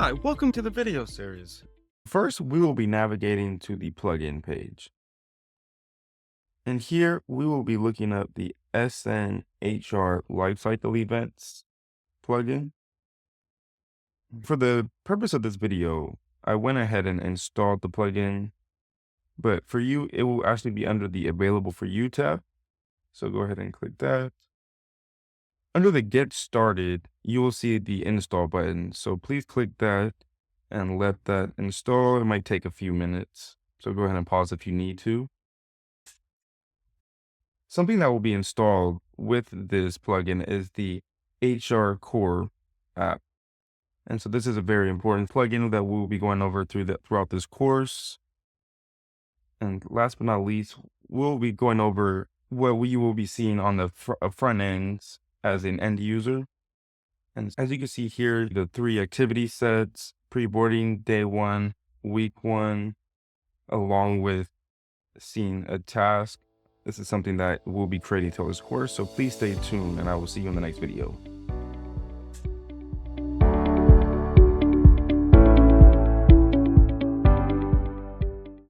Hi, welcome to the video series. First, we will be navigating to the plugin page. And here we will be looking up the HR Lifecycle Events plugin. For the purpose of this video, I went ahead and installed the plugin, but for you, it will actually be under the Available for You tab. So go ahead and click that. Under the Get Started, you will see the install button. So please click that and let that install. It might take a few minutes. So go ahead and pause if you need to. Something that will be installed with this plugin is the HR Core app. And so this is a very important plugin that we'll be going over throughout this course. And last but not least, we'll be going over what we will be seeing on the front ends as an end user. And as you can see here, the 3 activity sets, pre-boarding, day 1, week 1, along with seeing a task. This is something that we'll be creating throughout this course, so please stay tuned and I will see you in the next video.